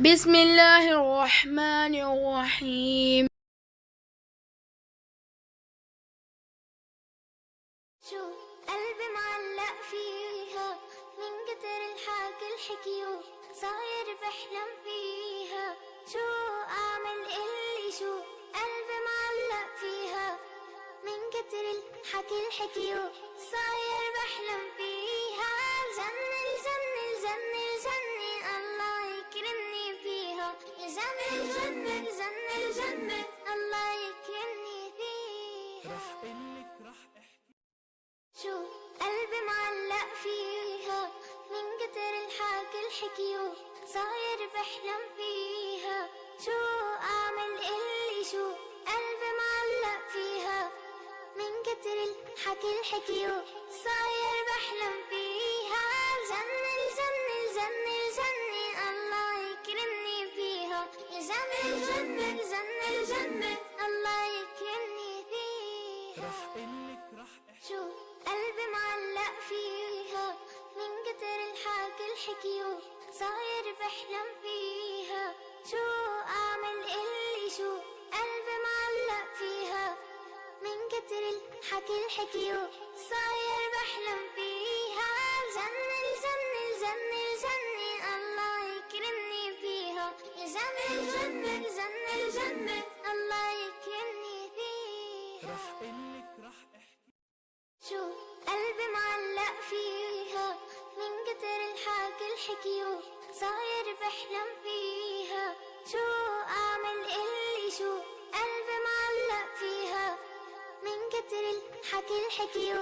بسم الله الرحمن الرحيم. شو قلبي معلق فيها من كتر الحكي الحكيو صاير بحلم فيها. شو أعمل اللي شو قلبي معلق فيها من كتر الحكي الحكيو صاير بحلم فيها. جنن جنن جنن جنن الله يكرمني فيها. جنن جنن جنن جنن الله يكرمني فيها. رح قلك رح احكي شو قلبي معلق فيها من كتر الحكي الحكيو صاير بحلم فيها. شو أعمل اللي شو قلبي معلق فيها من كتر الحكي الحكيو صاير بحلم فيها. جنن جنن جنن جنن الله يكرمني فيها. جنن جنن جنن جنن الله يكرمني فيها. رح قلك رح احكي شو قلبي معلق فيها من كتر الحكي الحكيو صاير بحلم فيها. شو أعمل اللي شو قلبي معلق فيها من كتر الحكي الحكيو صاير بحلم فيها. جنن جنن جنن جنن الله يكرمني فيها. جنن جنن جنن جنن الله يكرمني فيها. رح قلك رح احكي شو قلبي معلق فيها من كتر الحكي الحكيو صاير بحلم فيها. شو أعمل اللي شو قلبي معلق فيها من كتر الحكي الحكيو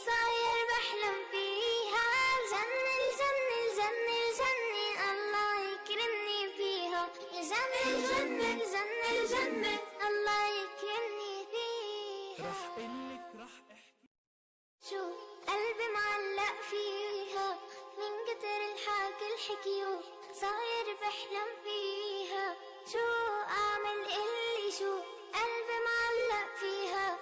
صاير بحلم فيها. جنن جنن جنن جنن الله يكرمني فيها. جنن جنن جنن جنن الله يكرمني فيها. رح قلك رح احكي شو قلبي معلق فيها من كتر الحكي الحكيو صاير بحلم فيها. شو أعمل اللي شو قلبي معلق فيها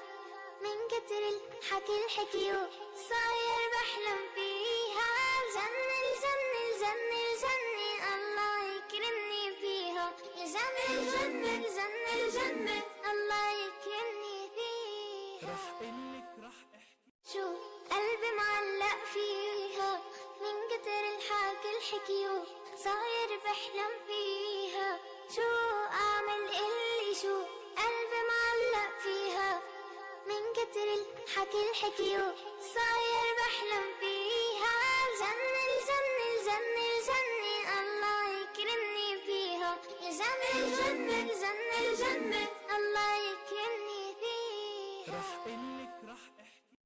من كتر الحكي الحكيو صاير بحلم فيها. جنن جنن جنن جنن الله يكرمني فيها. جنن جنن جنن جنن الله يكرمني فيها. رح قلك رح احكي شو قلبي معلق فيها من كتر الحكي الحكيو صاير بحلم فيها. شو أعمل اللي شو قلبي معلق فيها من كتر الحكي الحكيو صاير بحلم فيها. جنن جنن جنن جنن الله يكرمني فيها. جنن جنن جنن جنن الله يكرمني فيها. رح قلك رح احكي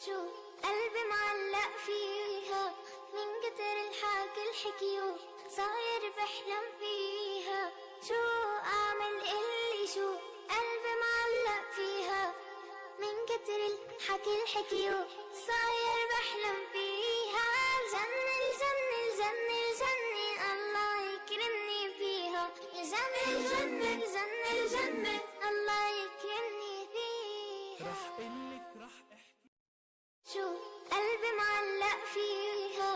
شو قلبي معلق فيها من كتر الحكي الحكيو صاير بحلم فيها. شو أعمل اللي شو قلبي معلق فيها من كتر الحكي الحكيو صاير بحلم فيها. جنن جنن جنن جنن الله يكرمني فيها. جنن جنن جنن جنن الله يكرمني فيها. رح قلك رح احكي شو قلبي معلق فيها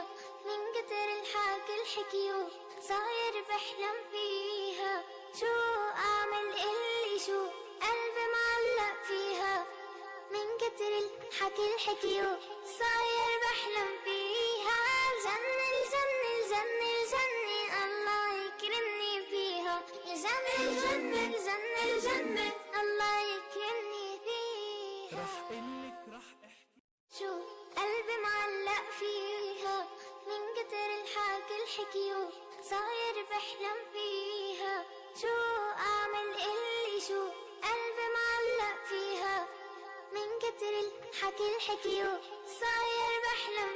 من كتر الحكي الحكيو صاير بحلم فيها. شو أعمل اللي شو قلبي معلق فيها من كتر الحكي الحكيو صاير بحلم فيها. جنن جنن جنن جنن الله يكرمني فيها. جنن جنن جنن جنن الله يكرمني فيها. رح قلك رح احكي شو قلبي معلق فيها من كتر الحكي الحكيو صاير بحلم فيها. شو أعمل اللي شو قلبي معلق فيها من كتر الحكي الحكيو صاير بحلم